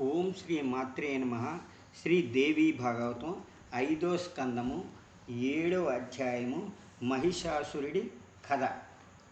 ఓం శ్రీ మాత్రే నమః. శ్రీదేవి భాగవతం 5వ స్కందము 7వ అధ్యాయము. మహిషాసురుడి కథ.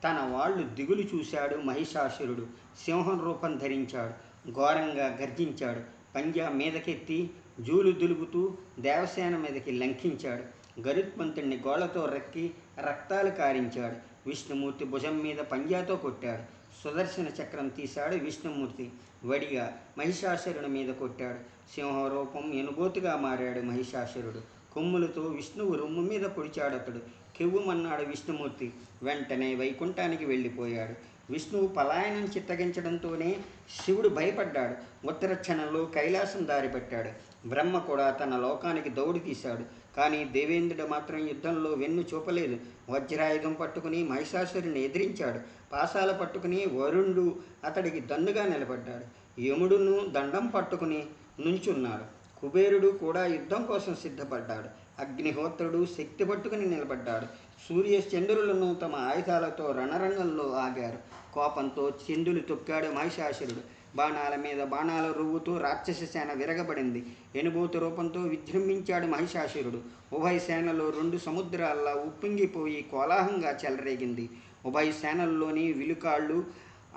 తన వాళ్ళు దిగులు చూశాడు మహిషాసురుడు. సింహం రూపం ధరించాడు. ఘోరంగా గర్జించాడు. పంజా మీదకెత్తి జూలు దులుపుతూ దేవసేన మీదకి లంఘించాడు. గరుత్మంతుడిని గోళ్లతో రక్కి రక్తాలు కారించాడు. విష్ణుమూర్తి భుజం మీద పంజాతో కొట్టాడు. సుదర్శన చక్రం తీశాడు విష్ణుమూర్తి. వడిగా మహిషాసురుని మీద కొట్టాడు. సింహరూపం ఎనుబోతుగా మారాడు మహిషాసురుడు. కొమ్ములతో విష్ణువు రొమ్ము మీద పొడిచాడతడు. కెవ్వుమన్నాడు విష్ణుమూర్తి. వెంటనే వైకుంఠానికి వెళ్ళిపోయాడు. విష్ణువు పలాయనం చిత్తగించడంతోనే శివుడు భయపడ్డాడు. ఉత్తర క్షణంలో కైలాసం దారిపట్టాడు. బ్రహ్మ కూడా తన లోకానికి దౌడు తీశాడు. కానీ దేవేంద్రుడు మాత్రం యుద్ధంలో వెన్ను చూపలేదు. వజ్రాయుధం పట్టుకుని మహిషాసురుని ఎదిరించాడు. పాశాల పట్టుకుని వరుణుడు అతడికి దన్నుగా నిలబడ్డాడు. యముడును దండం పట్టుకుని నుంచున్నాడు. కుబేరుడు కూడా యుద్ధం కోసం సిద్ధపడ్డాడు. అగ్నిహోత్రుడు శక్తి పట్టుకుని నిలబడ్డాడు. సూర్య చంద్రులను తమ ఆయుధాలతో రణరంగంలో ఆగారు. కోపంతో చెందులు తొక్కాడు మహిషాసురుడు. బాణాల మీద బాణాలు రువ్వుతూ రాక్షస సేన విరగబడింది. ఎనుబోతు రూపంతో విజృంభించాడు మహిషాసురుడు. ఉభయ సేనలో 2 సముద్రాల్లా ఉప్పొంగిపోయి కోలాహంగా చెలరేగింది. ఉభయ సేనల్లోని విలుకాళ్ళు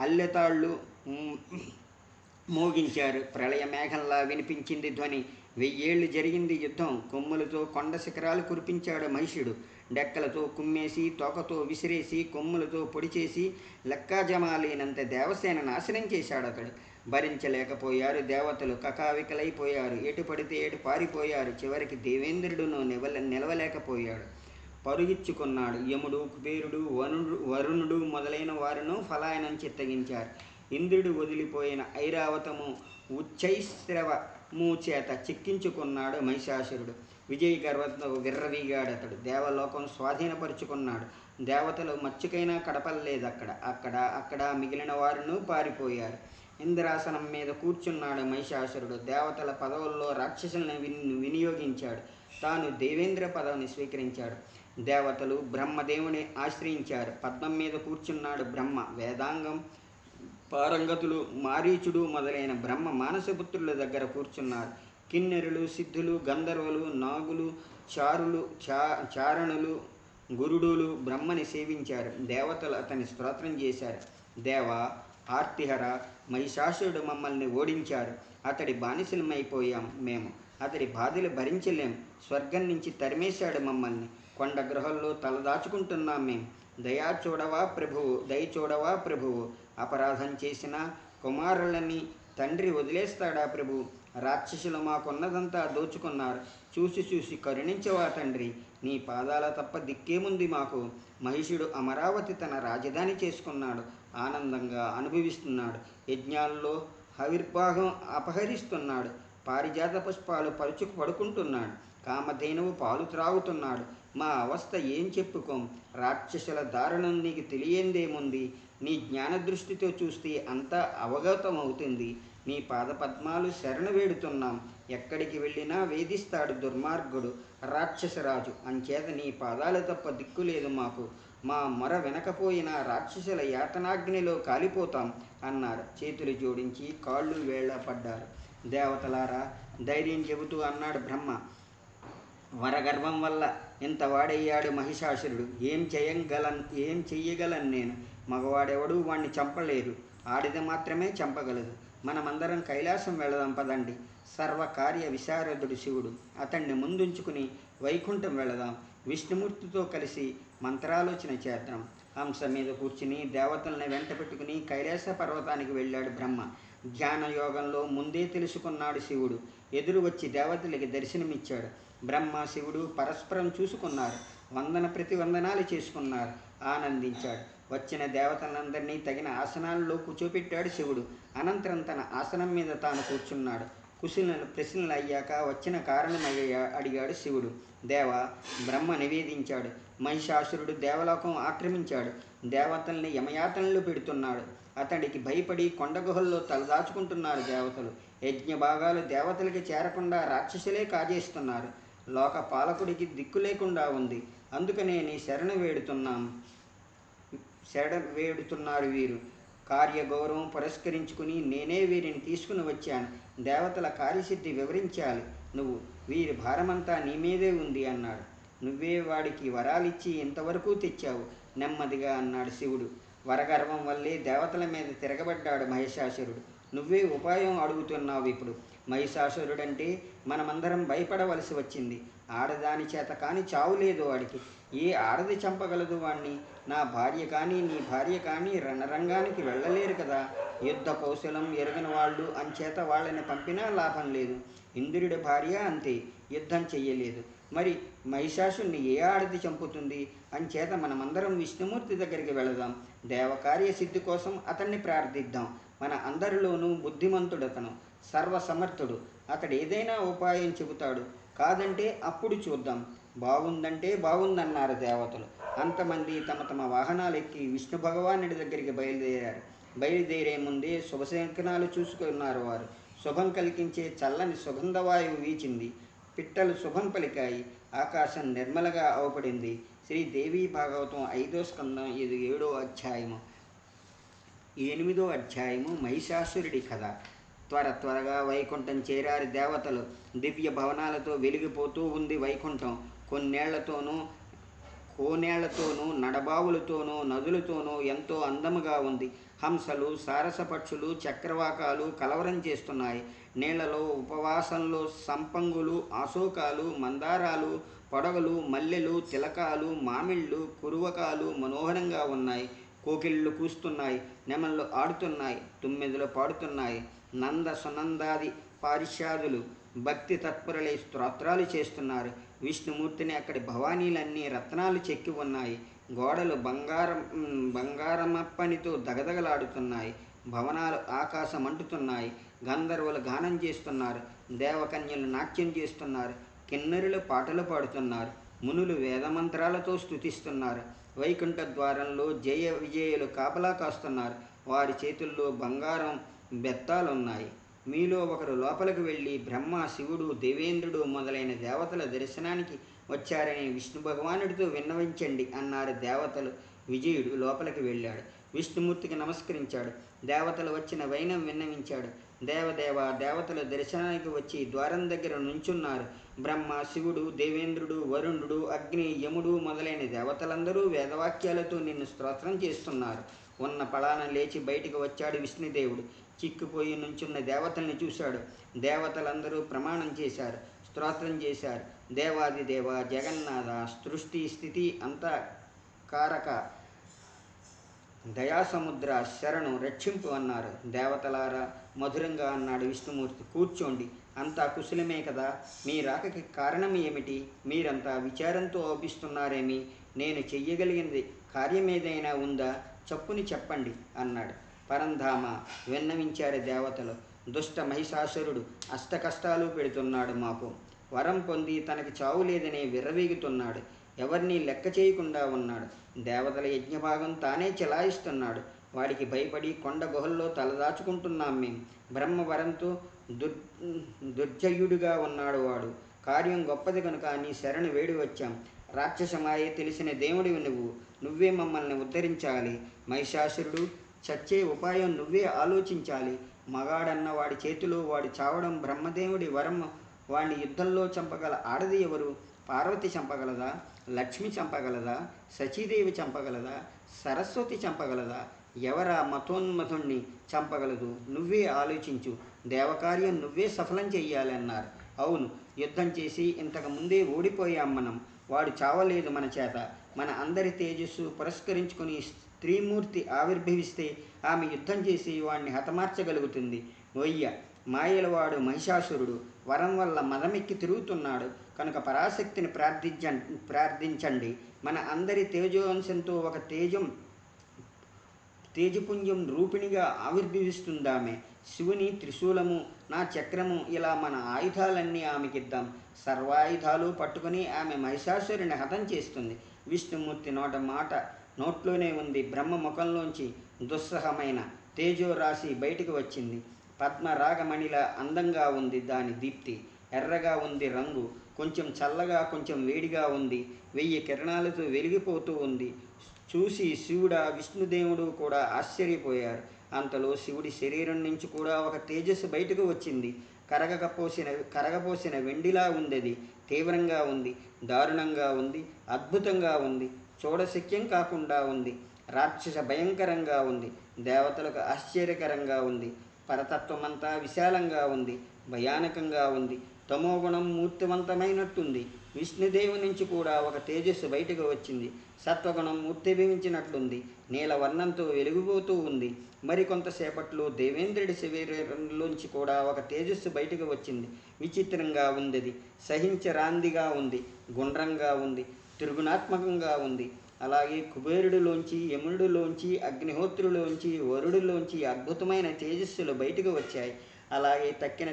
అల్లెతాళ్ళు మోగించారు. ప్రళయ మేఘంలా వినిపించింది ధ్వని. 1000 ఏళ్ళు జరిగింది యుద్ధం. కొమ్ములతో కొండ శిఖరాలు కురిపించాడు మహిషుడు. డెక్కలతో కుమ్మేసి, తోకతో విసిరేసి, కొమ్ములతో పొడిచేసి లెక్కాజమాలేనంత దేవసేన నాశనం చేశాడతడు. భరించలేకపోయారు దేవతలు. కకావికలైపోయారు. ఎటు పడితే ఎటు పారిపోయారు. చివరికి దేవేంద్రుడును నిలవలేకపోయాడు. పరుగిచ్చుకున్నాడు. యముడు, కుబేరుడు, వరుణుడు మొదలైన వారును ఫలాయనం చిత్తగించారు. ఇంద్రుడు వదిలిపోయిన ఐరావతము ఉచ్చైశ్రవము చేత చిక్కించుకున్నాడు మహిషాసురుడు. విజయ గర్వంతో విర్రవీగాడతడు. దేవలోకం స్వాధీనపరుచుకున్నాడు. దేవతలు మచ్చుకైనా కడపలేదు. అక్కడ మిగిలిన వారును పారిపోయారు. ఇంద్రాసనం మీద కూర్చున్నాడు మహిషాసురుడు. దేవతల పదవుల్లో రాక్షసులను వినియోగించాడు. తాను దేవేంద్ర పదవిని స్వీకరించాడు. దేవతలు బ్రహ్మదేవుని ఆశ్రయించారు. పద్మం మీద కూర్చున్నాడు బ్రహ్మ. వేదాంగం పారంగతులు, మారీచుడు మొదలైన బ్రహ్మ మానసపుత్రుల దగ్గర కూర్చున్నారు. కిన్నెరులు, సిద్ధులు, గంధర్వులు, నాగులు, చారణులు, గురుడులు బ్రహ్మని సేవించారు. దేవతలు అతని స్తోత్రం చేశారు. దేవ ఆర్తిహర, మహిషాసురుడు మమ్మల్ని ఓడించారు. అతడి బానిసలమైపోయాం మేము. అతడి బాధలు భరించలేం. స్వర్గం నుంచి తరిమేశాడు మమ్మల్ని. కొండ గృహంలో తలదాచుకుంటున్నాం మేము. దయ చూడవా ప్రభువు. అపరాధం చేసిన కుమారులని తండ్రి వదిలేస్తాడా ప్రభు? రాక్షసులు మాకున్నదంతా దోచుకున్నారు. చూసి కరుణించవా తండ్రి. నీ పాదాల తప్ప దిక్కేముంది మాకు. మహిషుడు అమరావతి తన రాజధాని చేసుకున్నాడు. ఆనందంగా అనుభవిస్తున్నాడు. యజ్ఞాల్లో హవిర్భాగం అపహరిస్తున్నాడు. పారిజాత పుష్పాలు పరుచుకు పడుకుంటున్నాడు. కామధేనువు పాలు త్రాగుతున్నాడు. మా అవస్థ ఏం చెప్పుకోం. రాక్షసుల దారుణం నీకు తెలియందేముంది. నీ జ్ఞానదృష్టితో చూస్తే అంతా అవగతమవుతుంది. నీ పాదపద్మాలు శరణు వేడుతున్నాం. ఎక్కడికి వెళ్ళినా వేధిస్తాడు దుర్మార్గుడు రాక్షసరాజు. అంచేత నీ పాదాలు తప్ప దిక్కులేదు మాకు. మా మొర వినకపోయినా రాక్షసుల యాతనాగ్నిలో కాలిపోతాం అన్నారు. చేతులు జోడించి కాళ్ళు వేళ్ళ పడ్డారు. దేవతలారా, ధైర్యం చెబుతూ అన్నాడు బ్రహ్మ. వరగర్వం వల్ల ఇంత వాడయ్యాడు మహిషాసురుడు. ఏం చెయ్యగలను నేను? మగవాడెవడూ వాణ్ణి చంపలేరు. ఆడిద మాత్రమే చంపగలదు. మనమందరం కైలాసం వెళదాం పదండి. సర్వకార్య విశారదుడు శివుడు. అతన్ని ముందుంచుకుని వైకుంఠం వెళదాం. విష్ణుమూర్తితో కలిసి మంత్రాలోచన చేద్దాం. హంస మీద కూర్చుని దేవతల్ని వెంట పెట్టుకుని కైలాస పర్వతానికి వెళ్ళాడు బ్రహ్మ. ధ్యాన యోగంలో ముందే తెలుసుకున్నాడు శివుడు. ఎదురు వచ్చి దేవతలకి దర్శనమిచ్చాడు. బ్రహ్మ శివుడు పరస్పరం చూసుకున్నారు. ప్రతివందనాలు చేసుకున్నారు. ఆనందించాడు. వచ్చిన దేవతలందరినీ తగిన ఆసనాల్లో కూర్చోపెట్టాడు శివుడు. అనంతరం తన ఆసనం మీద తాను కూర్చున్నాడు. ప్రశ్నలు అయ్యాక వచ్చిన కారణం అడిగాడు శివుడు. దేవ, బ్రహ్మ నివేదించాడు. మహిషాసురుడు దేవలోకం ఆక్రమించాడు. దేవతల్ని యమయాతనలు పెడుతున్నాడు. అతడికి భయపడి కొండగుహల్లో తలదాచుకుంటున్నారు దేవతలు. యజ్ఞ భాగాలు దేవతలకి చేరకుండా రాక్షసులే కాజేస్తున్నారు. లోక పాలకుడికి దిక్కు లేకుండా ఉంది. అందుకనే నీ శరణ వేడుతున్నారు వీరు. కార్యగౌరవం పురస్కరించుకుని నేనే వీరిని తీసుకుని వచ్చాను. దేవతల కార్యసిద్ధి వివరించాలి నువ్వు. వీరి భారమంతా నీ మీదే ఉంది అన్నాడు. నువ్వే వాడికి వరాలిచ్చి ఇంతవరకు తెచ్చావు నెమ్మదిగా అన్నాడు శివుడు. వరగర్వం వల్లే దేవతల మీద తిరగబడ్డాడు మహిషాసురుడు. నువ్వే ఉపాయం అడుగుతున్నావు ఇప్పుడు. మహిషాసురుడంటే మనమందరం భయపడవలసి వచ్చింది. ఆడదాని చేత కానీ చావు లేదు వాడికి. ఏ ఆడది చంపగలదు వాణ్ణి? నా భార్య కానీ నీ భార్య కానీ రణరంగానికి వెళ్ళలేరు కదా. యుద్ధ కౌశలం ఎరగని వాళ్ళు అంచేత వాళ్ళని పంపినా లాభం లేదు. ఇంద్రుడి భార్య అంతే, యుద్ధం చెయ్యలేదు. మరి మహిషాసుని ఏ ఆడది చంపుతుంది? అంచేత మనమందరం విష్ణుమూర్తి దగ్గరికి వెళదాం. దేవకార్య సిద్ధి కోసం అతన్ని ప్రార్థిద్దాం. మన అందరిలోనూ బుద్ధిమంతుడతను, సర్వసమర్థుడు. అతడు ఏదైనా ఉపాయం చెబుతాడు. కాదంటే అప్పుడు చూద్దాం. బాగుందంటే బాగుందన్నారు దేవతలు. అంతమంది తమ తమ వాహనాలెక్కి విష్ణు భగవానుడి దగ్గరికి బయలుదేరారు. బయలుదేరే ముందే శుభశంకనాలు చూసుకున్నారు వారు. శుభం కలిగించే చల్లని సుగంధవాయువు వీచింది. పిట్టలు శుభం పలికాయి. ఆకాశం నిర్మలగా అవపడింది. శ్రీదేవి భాగవతం 5వ స్కందం, ఇది 7వ అధ్యాయము. 8వ అధ్యాయము మహిషాసురుడి కథ. త్వరగా వైకుంఠం చేరారు దేవతలు. దివ్య భవనాలతో వెలిగిపోతూ ఉంది వైకుంఠం. కోనేళ్లతోనూ నడబావులతోనూ నదులతోనూ ఎంతో అందముగా ఉంది. హంసలు, సారసపక్షులు, చక్రవాకాలు కలవరం చేస్తున్నాయి. నీళ్లలో ఉపవాసంలో సంపంగులు, అశోకాలు, మందారాలు, పొడగలు, మల్లెలు, తిలకాలు, మామిళ్ళు, కురువకాలు మనోహరంగా ఉన్నాయి. కోకిళ్ళు కూస్తున్నాయి, నెమళ్ళు ఆడుతున్నాయి, తుమ్మెదలు పాడుతున్నాయి. నంద సునందాది పారిషాదులు భక్తి తత్పరులై స్తోత్రాలు చేస్తున్నారు. విష్ణుమూర్తిని అక్కడి భవానీలన్నీ రత్నాలు చెక్కి ఉన్నాయి. గోడలు బంగారమప్పనితో దగదగలాడుతున్నాయి. భవనాలు ఆకాశం అంటుతున్నాయి. గంధర్వులు గానం చేస్తున్నారు. దేవకన్యలు నాట్యం చేస్తున్నారు. కిన్నెరులు పాటలు పాడుతున్నారు. మునులు వేదమంత్రాలతో స్తుతిస్తున్నారు. వైకుంఠ ద్వారంలో జయ విజయులు కాపలా కాస్తున్నారు. వారి చేతుల్లో బంగారం బెత్తాలున్నాయి. మీలో ఒకరు లోపలికి వెళ్ళి బ్రహ్మ, శివుడు, దేవేంద్రుడు మొదలైన దేవతల దర్శనానికి వచ్చారని విష్ణు భగవానుడితో విన్నవించండి అన్నారు దేవతలు. విజయుడు లోపలికి వెళ్ళాడు. విష్ణుమూర్తికి నమస్కరించాడు. దేవతలు వచ్చిన వైనం విన్నవించాడు. దేవతల దర్శనానికి వచ్చి ద్వారం దగ్గర నుంచున్నారు. బ్రహ్మ, శివుడు, దేవేంద్రుడు, వరుణుడు, అగ్ని, యముడు మొదలైన దేవతలందరూ వేదవాక్యాలతో నిన్ను స్తోత్రం చేస్తున్నారు. ఉన్న పళాన లేచి బయటికి వచ్చాడు విష్ణుదేవుడు. చిక్కిపోయి నుంచున్న దేవతల్ని చూశాడు. దేవతలందరూ ప్రమాణం చేశారు, స్తోత్రం చేశారు. దేవాదిదేవ, జగన్నాథ, సృష్టి స్థితి అంతా కారక, దయాసముద్ర, శరణు రక్షింపు అన్నారు. దేవతలారా మధురంగా అన్నాడు విష్ణుమూర్తి. కూర్చోండి, అంతా కుశలమే కదా. మీ రాకకి కారణం ఏమిటి? మీరంతా విచారంతో ఔపిస్తున్నారేమి? నేను చెయ్యగలిగినది కార్యమేదైనా ఉందా? చప్పుని చెప్పండి అన్నాడు. పరంధామ విన్నవించారు దేవతలు. దుష్ట మహిషాసురుడు అష్టకష్టాలు పెడుతున్నాడు మాకు. వరం పొంది తనకి చావు లేదని విర్రవీగుతున్నాడు. ఎవరినీ లెక్క చేయకుండా ఉన్నాడు. దేవతల యజ్ఞభాగం తానే చెలాయిస్తున్నాడు. వాడికి భయపడి కొండ గుహల్లో తలదాచుకుంటున్నాం మేం. బ్రహ్మవరంతో దుర్జయుడిగా ఉన్నాడు వాడు. కార్యం గొప్పది కనుక నీ శరణు వేడి వచ్చాం. రాక్షసమాయే తెలిసిన దేవుడివి నువ్వే మమ్మల్ని ఉద్ధరించాలి. మహిషాసురుడు చచ్చే ఉపాయం నువ్వే ఆలోచించాలి. మగాడన్న వాడి చేతిలో వాడు చావడం బ్రహ్మదేవుడి వరం. వాడిని యుద్ధంలో చంపగల ఆడది ఎవరు? పార్వతి చంపగలదా? లక్ష్మి చంపగలదా? సచీదేవి చంపగలదా? సరస్వతి చంపగలదా? ఎవరా మతోన్మతుణ్ణి చంపగలదు? నువ్వే ఆలోచించు. దేవకార్యం నువ్వే సఫలం చెయ్యాలన్నారు. అవును, యుద్ధం చేసి ఇంతకు ముందే ఓడిపోయాం మనం. వాడు చావలేదు మన చేత. మన అందరి తేజస్సు పురస్కరించుకుని స్త్రీమూర్తి ఆవిర్భవిస్తే ఆమె యుద్ధం చేసి వాడిని హతమార్చగలుగుతుంది. మాయలవాడు మహిషాసురుడు వరం వల్ల మదమెక్కి తిరుగుతున్నాడు కనుక పరాశక్తిని ప్రార్థించండి. మన అందరి తేజోంశంతో ఒక తేజపుంజం రూపిణిగా ఆవిర్భవిస్తుందామె. శివుని త్రిశూలము, నా చక్రము, ఇలా మన ఆయుధాలన్నీ ఆమెకిద్దాం. సర్వాయుధాలు పట్టుకుని ఆమె మహిషాసురుని హతం చేస్తుంది. విష్ణుమూర్తి మాట నోట్లోనే ఉంది. బ్రహ్మ ముఖంలోంచి దుస్సహమైన తేజోరాశి బయటికి వచ్చింది. పద్మరాగమణిలా అందంగా ఉంది దాని దీప్తి. ఎర్రగా ఉంది రంగు. కొంచెం చల్లగా, కొంచెం వేడిగా ఉంది. 1000 కిరణాలతో వెలిగిపోతూ ఉంది. చూసి శివుడా, విష్ణుదేవుడు కూడా ఆశ్చర్యపోయారు. అంతలో శివుడి శరీరం నుంచి కూడా ఒక తేజస్సు బయటకు వచ్చింది. కరగపోసిన వెండిలా ఉంది. అది తీవ్రంగా ఉంది, దారుణంగా ఉంది, అద్భుతంగా ఉంది, చూడశక్యం కాకుండా ఉంది, రాక్షస భయంకరంగా ఉంది, దేవతలకు ఆశ్చర్యకరంగా ఉంది, పరతత్వమంతా విశాలంగా ఉంది, భయానకంగా ఉంది, తమోగుణం మూర్తివంతమైనట్టుంది. విష్ణుదేవి నుంచి కూడా ఒక తేజస్సు బయటకు వచ్చింది. సత్వగుణం మూర్తిభవించినట్లుంది, నీలవర్ణంతో వెలిగిపోతూ ఉంది. మరికొంతసేపట్లో దేవేంద్రుడి శరీరంలోంచి కూడా ఒక తేజస్సు బయటకు వచ్చింది. విచిత్రంగా ఉంది. అది సహించరాందిగా ఉంది, గుండ్రంగా ఉంది, త్రిగుణాత్మకంగా ఉంది. అలాగే కుబేరుడిలోంచి, యముడిలోంచి, అగ్నిహోత్రులోంచి, వరుడిలోంచి అద్భుతమైన తేజస్సులు బయటకు వచ్చాయి. అలాగే తక్కిన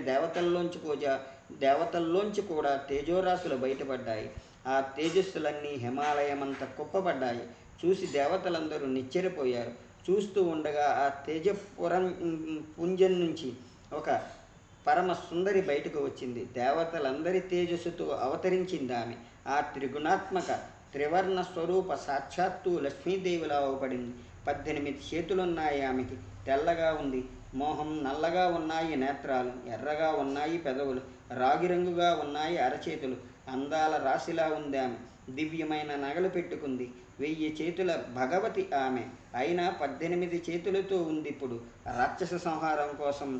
దేవతల్లోంచి కూడా తేజోరాశులు బయటపడ్డాయి. ఆ తేజస్సులన్నీ హిమాలయమంత కుప్పబడ్డాయి. చూసి దేవతలందరూ నిచ్చెరపోయారు. చూస్తూ ఉండగా ఆ పుంజం నుంచి ఒక పరమ సుందరి బయటకు వచ్చింది. దేవతలందరి తేజస్సుతో అవతరించింది ఆమె. ఆ త్రిగుణాత్మక త్రివర్ణ స్వరూప సాక్షాత్తు లక్ష్మీదేవిలా అవపడింది. 18 చేతులున్నాయి ఆమెకి. తెల్లగా ఉంది మోహం, నల్లగా ఉన్నాయి నేత్రాలు, ఎర్రగా ఉన్నాయి పెదవులు, రాగిరంగుగా ఉన్నాయి అరచేతులు. అందాల రాశిలా ఉంది ఆమె. దివ్యమైన నగలు పెట్టుకుంది. 1000 చేతుల భగవతి ఆమె. అయినా 18 చేతులతో ఉంది. ఇప్పుడు రాక్షస సంహారం కోసం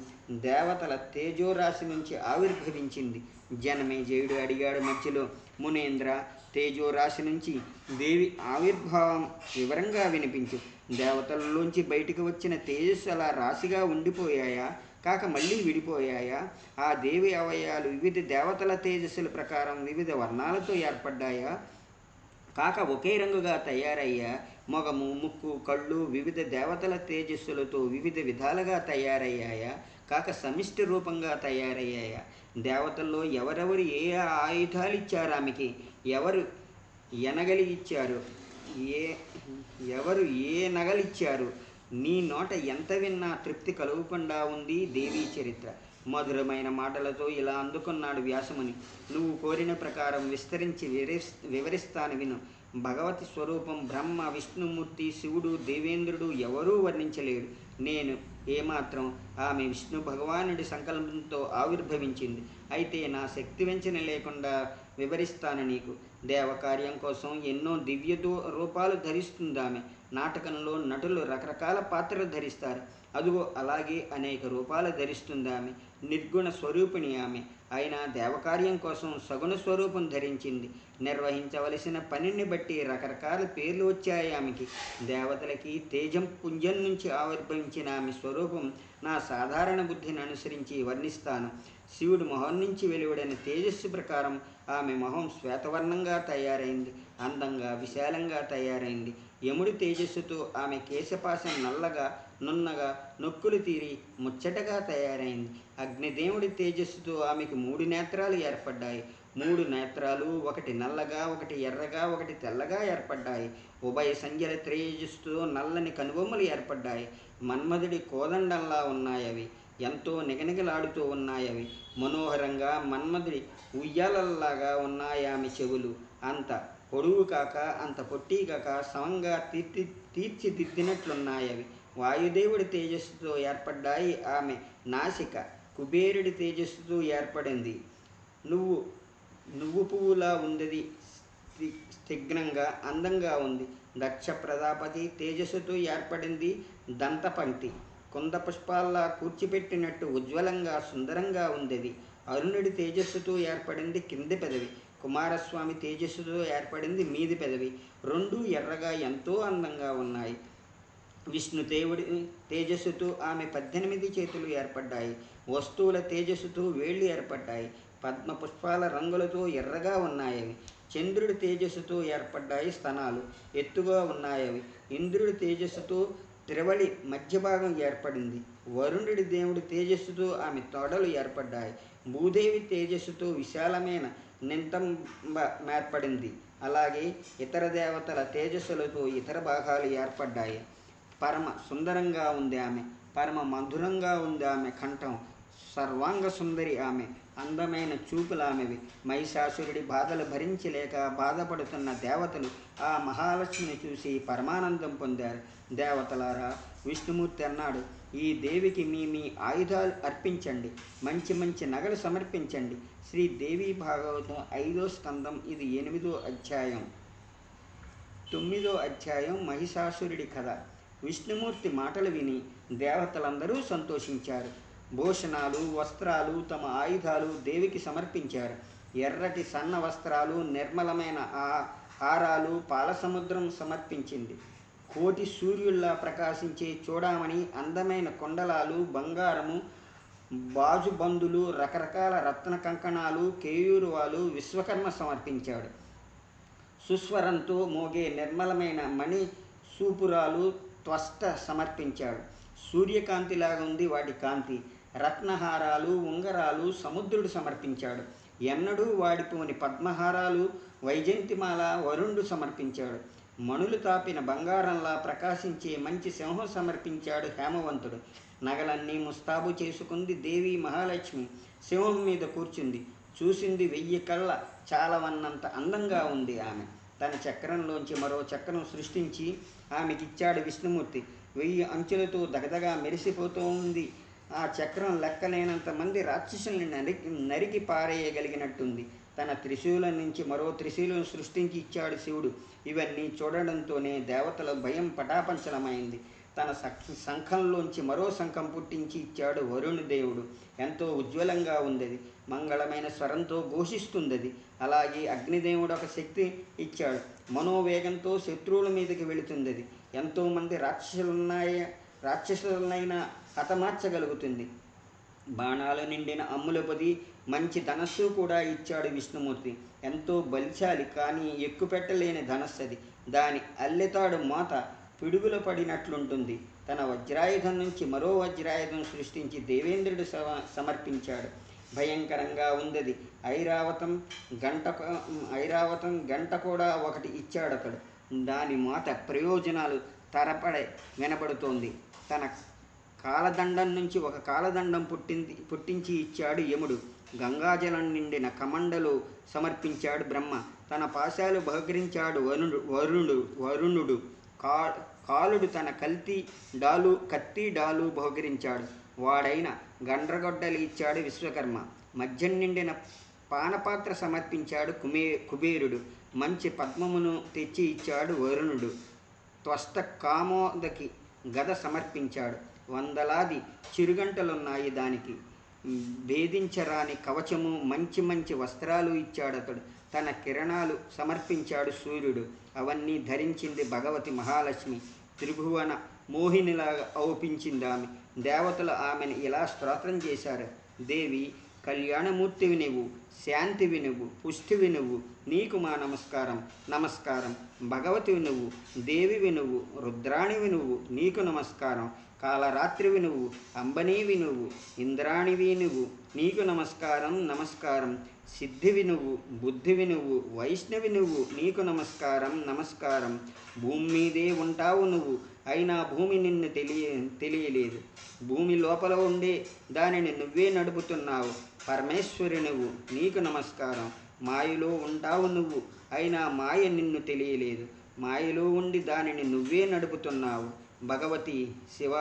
దేవతల తేజోరాశి నుంచి ఆవిర్భవించింది. జనమేజయుడు అడిగాడు మధ్యలో, మునేంద్ర, తేజోరాశి నుంచి దేవి ఆవిర్భావం వివరంగా వినిపించు. దేవతలలోంచి బయటకు వచ్చిన తేజస్సు అలా రాశిగా ఉండిపోయాయా, కాక మళ్ళీ విడిపోయాయా? ఆ దేవి అవయాలు వివిధ దేవతల తేజస్సుల ప్రకారం వివిధ వర్ణాలతో ఏర్పడ్డాయా, కాక ఒకే రంగుగా తయారయ్యా? మొగము, ముక్కు, కళ్ళు వివిధ దేవతల తేజస్సులతో వివిధ విధాలుగా తయారయ్యాయా, కాక సమిష్టి రూపంగా తయారయ్యాయా? దేవతల్లో ఎవరెవరు ఏ ఆయుధాలు ఇచ్చారు ఆమెకి? ఎవరు ఏ నగలిచ్చారు? నీ నోట ఎంత విన్నా తృప్తి కలుగకుండా ఉంది దేవీ చరిత్ర. మధురమైన మాటలతో ఇలా అందుకున్నాడు వ్యాసముని. నువ్వు కోరిన ప్రకారం విస్తరించి వివరిస్తాను విను. భగవతి స్వరూపం బ్రహ్మ, విష్ణుమూర్తి, శివుడు, దేవేంద్రుడు ఎవరూ వర్ణించలేడు. నేను ఏమాత్రం ఆమె విష్ణు భగవానుడి సంకల్పంతో ఆవిర్భవించింది. అయితే నా శక్తి వెంచన లేకుండా వివరిస్తాను నీకు. దేవకార్యం కోసం ఎన్నో దివ్య రూపాలు ధరిస్తుంది ఆమె. నాటకంలో నటులు రకరకాల పాత్రలు ధరిస్తారు. అదుగో అలాగే అనేక రూపాలు ధరిస్తుంది ఆమె. నిర్గుణ స్వరూపిణి ఆమె. అయినా దేవకార్యం కోసం సగుణ స్వరూపం ధరించింది. నిర్వహించవలసిన పనిని బట్టి రకరకాల పేర్లు వచ్చాయి ఆమెకి. దేవతలకి తేజం పుంజం నుంచి ఆవిర్భవించిన ఆమె స్వరూపం నా సాధారణ బుద్ధిని అనుసరించి వర్ణిస్తాను. శివుడు మొహం నుంచి వెలువడిన తేజస్సు ప్రకారం ఆమె మొహం శ్వేతవర్ణంగా తయారైంది, అందంగా విశాలంగా తయారైంది. యముడి తేజస్సుతో ఆమె కేశపాశం నల్లగా, నున్నగా, నొక్కులు తీరి ముచ్చటగా తయారైంది. అగ్నిదేవుడి తేజస్సుతో ఆమెకు 3 నేత్రాలు ఏర్పడ్డాయి. 3 నేత్రాలు ఒకటి నల్లగా, ఒకటి ఎర్రగా, ఒకటి తెల్లగా ఏర్పడ్డాయి. ఉభయ సంధ్యల తేజస్సుతో నల్లని కనుబొమ్మలు ఏర్పడ్డాయి. మన్మధుడి కోదండంలా ఉన్నాయవి. ఎంతో నిగనిగలాడుతూ ఉన్నాయవి. మనోహరంగా మన్మధుడి ఉయ్యాలల్లాగా ఉన్నాయి ఆమె చెవులు. అంత పొడువు కాక అంత పొట్టి కాక సమంగా తీర్చిదిద్దినట్లున్నాయవి. వాయుదేవుడి తేజస్సుతో ఏర్పడ్డాయి ఆమె నాసిక. కుబేరుడి తేజస్సుతో ఏర్పడింది. నువ్వు పువ్వులా ఉంది. స్నిగ్ధంగా అందంగా ఉంది. దక్ష ప్రజాపతి తేజస్సుతో ఏర్పడింది దంతపంక్తి. కుంద పుష్పాల్లా కూర్చిపెట్టినట్టు ఉజ్వలంగా సుందరంగా ఉంది. అరుణుడి తేజస్సుతో ఏర్పడింది కింది పెదవి. కుమారస్వామి తేజస్సుతో ఏర్పడింది మీది పెదవి. 2 ఎర్రగా ఎంతో అందంగా ఉన్నాయి. విష్ణుదేవుడి తేజస్సుతో ఆమె 18 చేతులు ఏర్పడ్డాయి. వస్తువుల తేజస్సుతో వేళ్ళు ఏర్పడ్డాయి. పద్మ పుష్పాల రంగులతో ఎర్రగా ఉన్నాయవి. చంద్రుడి తేజస్సుతో ఏర్పడ్డాయి స్తనాలు, ఎత్తుగా ఉన్నాయవి. ఇంద్రుడి తేజస్సుతో త్రివళి మధ్యభాగం ఏర్పడింది. వరుణుడి దేవుడి తేజస్సుతో ఆమె తొడలు ఏర్పడ్డాయి. భూదేవి తేజస్సుతో విశాలమైన నింతంబ ఏర్పడింది. అలాగే ఇతర దేవతల తేజస్సులతో ఇతర భాగాలు ఏర్పడ్డాయి. పరమ సుందరంగా ఉంది ఆమె. పరమ మధురంగా ఉంది ఆమె కంఠం. సర్వాంగ సుందరి ఆమె. అందమైన చూపులామెవి. మహిషాసురుడి బాధలు భరించలేక బాధపడుతున్న దేవతలు ఆ మహాలక్ష్మిని చూసి పరమానందం పొందారు. దేవతలారా, విష్ణుమూర్తి అన్నాడు, ఈ దేవికి మీ మీ ఆయుధాలు అర్పించండి, మంచి మంచి నగలు సమర్పించండి. శ్రీ దేవి భాగవతం 5వ స్కందం. ఇది 8వ అధ్యాయం. 9వ అధ్యాయం మహిషాసురుడి కథ. విష్ణుమూర్తి మాటలు విని దేవతలందరూ సంతోషించారు. భూషణాలు, వస్త్రాలు, తమ ఆయుధాలు దేవికి సమర్పించారు. ఎర్రటి సన్న వస్త్రాలు, నిర్మలమైన హారాలు పాలసముద్రం సమర్పించింది. కోటి సూర్యుల్లా ప్రకాశించే చూడామణి, అందమైన కొండలాలు, బంగారము, బాజుబందులు, రకరకాల రత్న కంకణాలు, కేయూరువాలు విశ్వకర్మ సమర్పించాడు. సుస్వరంతో మోగే నిర్మలమైన మణి సూపురాలు త్వష్ట సమర్పించాడు. సూర్యకాంతిలాగా ఉంది వాటి కాంతి. రత్నహారాలు, ఉంగరాలు సముద్రుడు సమర్పించాడు. ఎన్నడూ వాడిపోని పద్మహారాలు, వైజయంతిమాల వరుణుడు సమర్పించాడు. మణులు తాపిన బంగారంలా ప్రకాశించే మంచి సింహం సమర్పించాడు హేమవంతుడు. నగలన్నీ ముస్తాబు చేసుకుంది దేవి మహాలక్ష్మి. సింహం మీద కూర్చుంది. చూసింది 1000 కళ్ళ చాలవన్నంత అందంగా ఉంది ఆమె. తన చక్రంలోంచి మరో చక్రం సృష్టించి ఆమెకిచ్చాడు విష్ణుమూర్తి. 1000 అంచులతో దగదగా మెరిసిపోతూ ఉంది. ఆ చక్రం లెక్కలేనంత మంది రాక్షసుల్ని నరికి పారేయగలిగినట్టుంది. తన త్రిశూలం నుంచి మరో త్రిశూలం సృష్టించి ఇచ్చాడు శివుడు. ఇవన్నీ చూడడంతోనే దేవతల భయం పటాపంచలమైంది. తన శంఖంలోంచి మరో శంఖం పుట్టించి ఇచ్చాడు వరుణదేవుడు. ఎంతో ఉజ్వలంగా ఉంది. మంగళమైన స్వరంతో ఘోషిస్తుంది. అలాగే అగ్నిదేవుడు ఒక శక్తి ఇచ్చాడు. మనోవేగంతో శత్రువుల మీదకి వెళుతుంది. ఎంతోమంది రాక్షసులనైనా హతమార్చగలుగుతుంది. బాణాలు నిండిన అమ్ముల పొది, మంచి ధనస్సు కూడా ఇచ్చాడు విష్ణుమూర్తి. ఎంతో బలిశాలి, కానీ ఎక్కుపెట్టలేని ధనస్సది. దాని అల్లెతాడు మోత పిడుగుల పడినట్లుంటుంది. తన వజ్రాయుధం నుంచి మరో వజ్రాయుధం సృష్టించి దేవేంద్రుడు సమర్పించాడు. భయంకరంగా ఉంది. ఐరావతం గంట కూడా ఒకటి ఇచ్చాడతడు. దాని మోత ప్రయోజనాలు తరపడే వినబడుతోంది. తన కాలదండం నుంచి ఒక కాలదండం పుట్టించి ఇచ్చాడు యముడు. గంగాజలం నిండిన కమండలు సమర్పించాడు బ్రహ్మ. తన పాశాలు బహుకరించాడు వరుణుడు. కాలుడు తన కత్తి డాలు బహుకరించాడు. వాడైన గండ్రగొడ్డలి ఇచ్చాడు విశ్వకర్మ. మధ్యం నిండిన పానపాత్ర సమర్పించాడు కుబేరుడు. మంచి పద్మమును తెచ్చి ఇచ్చాడు వరుణుడు. త్వష్ట కామోదకి గద సమర్పించాడు. వందలాది చిరుగంటలున్నాయి దానికి. భేదించరాని కవచము, మంచి మంచి వస్త్రాలు ఇచ్చాడతడు. తన కిరణాలు సమర్పించాడు సూర్యుడు. అవన్నీ ధరించింది భగవతి మహాలక్ష్మి. త్రిభువన మోహినిలాగా ఔపించింది ఆమె. దేవతలు ఆమెను ఇలా స్తోత్రం చేశారు. దేవి, కళ్యాణమూర్తివి నువ్వు, శాంతివి నువ్వు, పుష్టివి నువ్వు, నీకు మా నమస్కారం. భగవతివి నువ్వు, దేవివి నువ్వు, రుద్రాణివి నువ్వు, నీకు నమస్కారం. కాలరాత్రివి నువ్వు, అంబనీవి నువ్వు, ఇంద్రాణివి నువ్వు, నీకు నమస్కారం. సిద్ధివి నువ్వు, బుద్ధివి నువ్వు, వైష్ణవి నువ్వు, నీకు నమస్కారం. భూమి మీదే ఉంటావు నువ్వు, అయినా భూమి నిన్ను తెలియలేదు. భూమి లోపల ఉండే దానిని నువ్వే నడుపుతున్నావు. పరమేశ్వరి నువ్వు, నీకు నమస్కారం. మాయలో ఉంటావు నువ్వు, అయినా మాయ నిన్ను తెలియలేదు. మాయలో ఉండి దానిని నువ్వే నడుపుతున్నావు. భగవతి, శివ,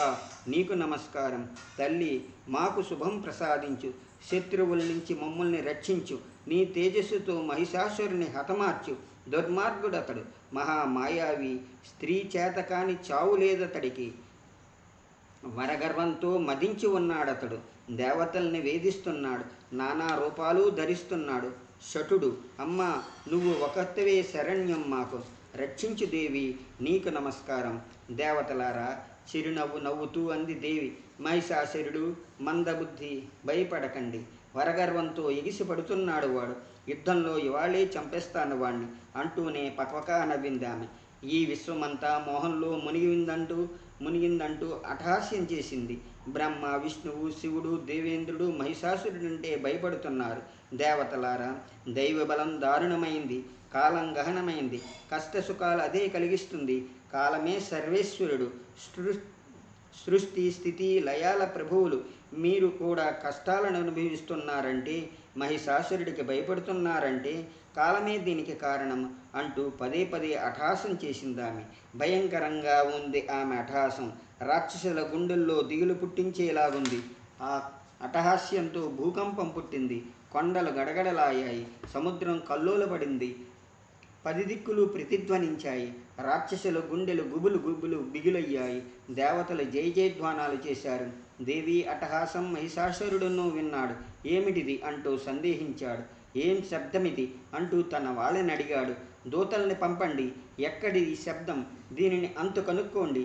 నీకు నమస్కారం. తల్లి, మాకు శుభం ప్రసాదించు. శత్రువుల నుంచి మమ్మల్ని రక్షించు. నీ తేజస్సుతో మహిషాసురుని హతమార్చు. దుర్మార్గుడతడు, మహామాయావి. స్త్రీ చేత కాని చావు లేదతడికి. వరగర్వంతో మదించి ఉన్నాడతడు. దేవతల్ని వేధిస్తున్నాడు. నానా రూపాలు ధరిస్తున్నాడు. శటుడు, అమ్మా, నువ్వు ఒకత్తవే శరణ్యం మాకు. రక్షించు దేవి, నీకు నమస్కారం. దేవతలారా, చిరునవ్వు నవ్వుతూ అంది దేవి. మహిషాసురుడు మందబుద్ధి, భయపడకండి. వరగర్వంతో ఎగిసిపడుతున్నాడు వాడు. యుద్ధంలో ఇవాళే చంపేస్తాను వాణ్ణి అంటూనే పక్వకా నవ్విందామె. ఈ విశ్వమంతా మోహంలో మునిగిందంటూ అటహాస్యం చేసింది. బ్రహ్మ, విష్ణువు, శివుడు, దేవేంద్రుడు మహిషాసురుడంటే భయపడుతున్నారు. దేవతలారా, దైవబలం దారుణమైంది. కాలం గహనమైంది. కష్టసుఖాలు అదే కలిగిస్తుంది. కాలమే సర్వేశ్వరుడు. సృష్టి, స్థితి, లయాల ప్రభువులు. మీరు కూడా కష్టాలను అనుభవిస్తున్నారంటే, మహిషాసురుడికి భయపడుతున్నారంటే కాలమే దీనికి కారణం అంటూ పదే అటహాసం చేసిందామె. భయంకరంగా ఉంది ఆమె అటహాసం. రాక్షసుల గుండెల్లో దిగులు పుట్టించేలాగుంది. ఆ అట్టహాస్యంతో భూకంపం పుట్టింది. కొండలు గడగడలాయాయి. సముద్రం కల్లోలపడింది. పదిదిక్కులు ప్రతిధ్వనించాయి. రాక్షసుల గుండెలు గుబులు గుబులు బిగులయ్యాయి. దేవతలు జై జయధ్వానాలు చేశారు. దేవి అట్టహాసం మహిషాసురుడును విన్నాడు. ఏమిటిది అంటూ సందేహించాడు. ఏం శబ్దమిది అంటూ తన వాళ్ళని అడిగాడు. దూతల్ని పంపండి. ఎక్కడి ఈ శబ్దం? దీనిని అంతు కనుక్కోండి.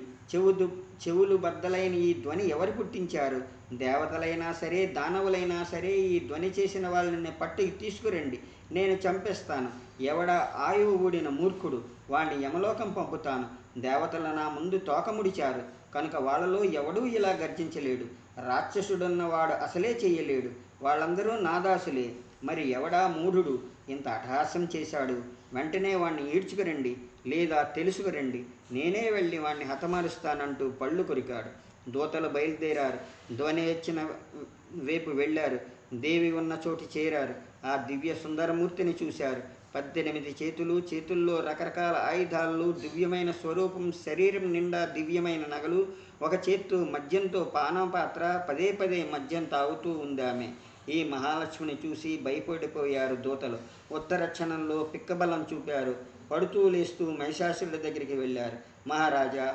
చెవులు బద్దలైన ఈ ధ్వని ఎవరు పుట్టించారు? దేవతలైనా సరే దానవులైనా సరే ఈ ధ్వని చేసిన వాళ్ళని పట్టుకు తీసుకురండి. నేను చంపేస్తాను. ఎవడా ఆయువు ఊడిన మూర్ఖుడు, వాణ్ణి యమలోకం పంపుతాను. దేవతల నా ముందు తోకముడిచారు కనుక వాళ్ళలో ఎవడూ ఇలా గర్జించలేడు. రాక్షసుడున్నవాడు అసలే చెయ్యలేడు. వాళ్ళందరూ నాదాసులే. మరి ఎవడా మూఢుడు ఇంత అట్టహాసం చేశాడు? వెంటనే వాణ్ణి ఈడ్చుకురండి, లేదా తెలుసుకురండి. నేనే వెళ్ళి వాణ్ణి హతమారుస్తానంటూ పళ్ళు కొరికాడు. దూతలు బయలుదేరారు. ధ్వని వచ్చిన వైపు వెళ్ళారు. దేవి ఉన్న చోటు చేరారు. ఆ దివ్య సుందరమూర్తిని చూశారు. 18 చేతులు, చేతుల్లో రకరకాల ఆయుధాలు, దివ్యమైన స్వరూపం, శరీరం నిండా దివ్యమైన నగలు, ఒక చేత్తో మద్యంతో పానపాత్ర, పదే పదే మద్యం తాగుతూ ఉందామె. ఈ మహాలక్ష్మిని చూసి భయపడిపోయారు దూతలు. ఉత్తరక్షణంలో పిక్కబలం చూపారు. పడుతూ లేస్తూ మహిషాసురుడి దగ్గరికి వెళ్ళారు. మహారాజా,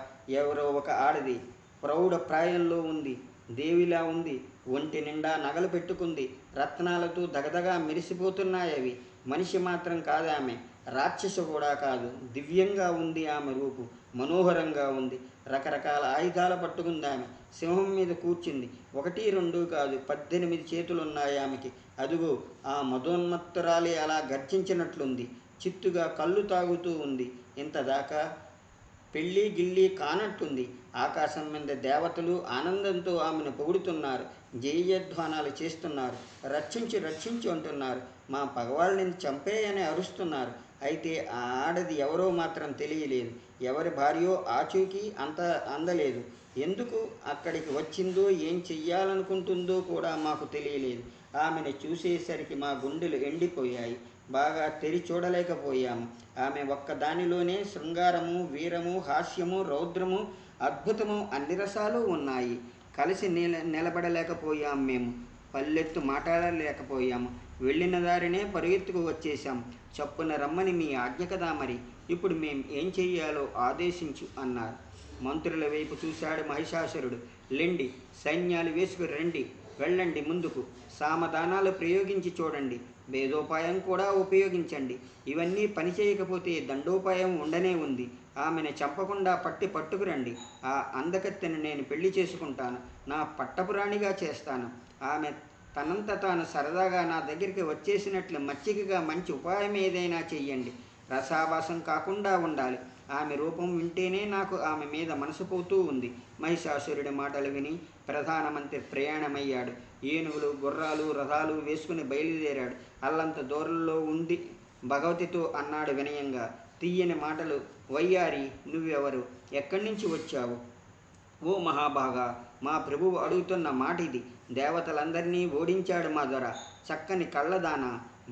ఎవరో ఒక ఆడది ప్రౌఢ ప్రాయంలో ఉంది. దేవిలా ఉంది. ఒంటి నిండా నగలు పెట్టుకుంది. రత్నాలతో దగదగా మెరిసిపోతున్నాయవి. మనిషి మాత్రం కాదామె. రాక్షసు కూడా కాదు. దివ్యంగా ఉంది ఆమె రూపు. మనోహరంగా ఉంది. రకరకాల ఆయుధాలు పట్టుకుందామె. సింహం మీద కూర్చుంది. 1, 2 కాదు, 18 చేతులున్నాయి ఆమెకి. అదుగో ఆ మదోన్మత్తురాలి అలా గర్జించినట్లుంది. చిత్తుగా కళ్ళు తాగుతూ ఉంది. ఇంతదాకా పెళ్ళి గిల్లి కానట్టుంది. ఆకాశం మీద దేవతలు ఆనందంతో ఆమెను పొగుడుతున్నారు. జయధ్వానాలు చేస్తున్నారు. రక్షించి రక్షించి అంటున్నారు. మా పగవాళ్ళని చంపేయని అరుస్తున్నారు. అయితే ఆ ఆడది ఎవరో మాత్రం తెలియలేదు. ఎవరి భార్యో ఆచూకీ అందలేదు. ఎందుకు అక్కడికి వచ్చిందో, ఏం చెయ్యాలనుకుంటుందో కూడా మాకు తెలియలేదు. ఆమెను చూసేసరికి మా గుండెలు ఎండిపోయాయి. బాగా తెరి చూడలేకపోయాము. ఆమె ఒక్కదానిలోనే శృంగారము, వీరము, హాస్యము, రౌద్రము, అద్భుతము అన్ని రసాలు ఉన్నాయి. కలిసి నిలబడలేకపోయాం మేము. పల్లెత్తు మాట్లాడలేకపోయాము. వెళ్ళిన దారినే పరుగెత్తుకు వచ్చేశాం. చప్పున రమ్మని మీ ఆజ్ఞ కదా మరి. ఇప్పుడు మేం ఏం చెయ్యాలో ఆదేశించు అన్నారు. మంత్రుల వైపు చూశాడు మహిషాసురుడు. లెండి, సైన్యాలు వేసుకుని రండి. వెళ్ళండి ముందుకు. సామధానాలు ప్రయోగించి చూడండి. భేదోపాయం కూడా ఉపయోగించండి. ఇవన్నీ పనిచేయకపోతే దండోపాయం ఉండనే ఉంది. ఆమెను చంపకుండా పట్టుకురండి. ఆ అందకత్తెను నేను పెళ్లి చేసుకుంటాను. నా పట్టపురాణిగా చేస్తాను. ఆమె తనంత తాను సరదాగా నా దగ్గరికి వచ్చేసినట్లు మచ్చికగా మంచి ఉపాయం ఏదైనా చెయ్యండి. రసావాసం కాకుండా ఉండాలి. ఆమె రూపం వింటేనే నాకు ఆమె మీద మనసు పోతూ ఉంది. మహిషాసురుడి మాటలు విని ప్రధానమంత్రి ప్రయాణమయ్యాడు. ఏనుగులు, గుర్రాలు, రథాలు వేసుకుని బయలుదేరాడు. అల్లంత దూరంలో ఉండి భగవతితో అన్నాడు వినయంగా. తీయని మాటలు. వయ్యారి, నువ్వెవరు? ఎక్కడి నుంచి వచ్చావు? ఓ మహాభాగా, మా ప్రభువు అడుగుతున్న మాట ఇది. దేవతలందరినీ ఓడించాడు మా దొర. చక్కని కళ్ళదాన.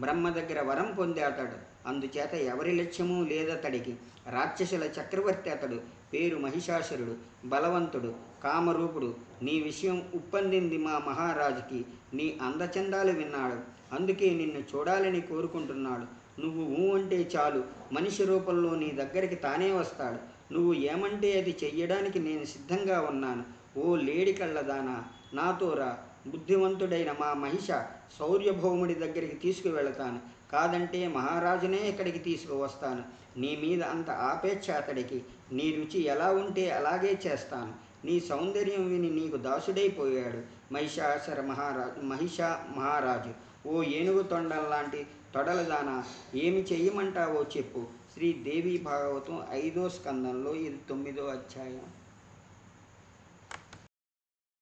బ్రహ్మ దగ్గర వరం పొందాడు. అందుచేత ఎవరి లక్ష్యమూ లేదతడికి. రాక్షసుల చక్రవర్తి అతడు. పేరు మహిషాసురుడు. బలవంతుడు, కామరూపుడు. నీ విషయం ఉప్పందింది మా మహారాజుకి. నీ అందచందాలు విన్నాడు. అందుకే నిన్ను చూడాలని కోరుకుంటున్నాడు. నువ్వు ఊ అంటే చాలు, మనిషి రూపంలో నీ దగ్గరికి తానే వస్తాడు. నువ్వు ఏమంటే అది చెయ్యడానికి నేను సిద్ధంగా ఉన్నాను. ఓ లేడి కళ్ళదానా, నాతో రా. బుద్ధివంతుడైన మా మహిష శౌర్యభౌముడి దగ్గరికి తీసుకువెళతాను. కాదంటే మహారాజునే ఇక్కడికి తీసుకువస్తాను. నీ మీద అంత ఆపేక్ష అతడికి. నీ రుచి ఎలా ఉంటే అలాగే చేస్తాను. నీ సౌందర్యం విని నీకు దాసుడైపోయాడు మహిష మహారాజు. ఓ ఏనుగు తొండంలాంటి తొడలదానా, ఏమి చెయ్యమంటావో చెప్పు. శ్రీదేవి భాగవతం 5వ స్కందంలో ఇది 9వ అధ్యాయం.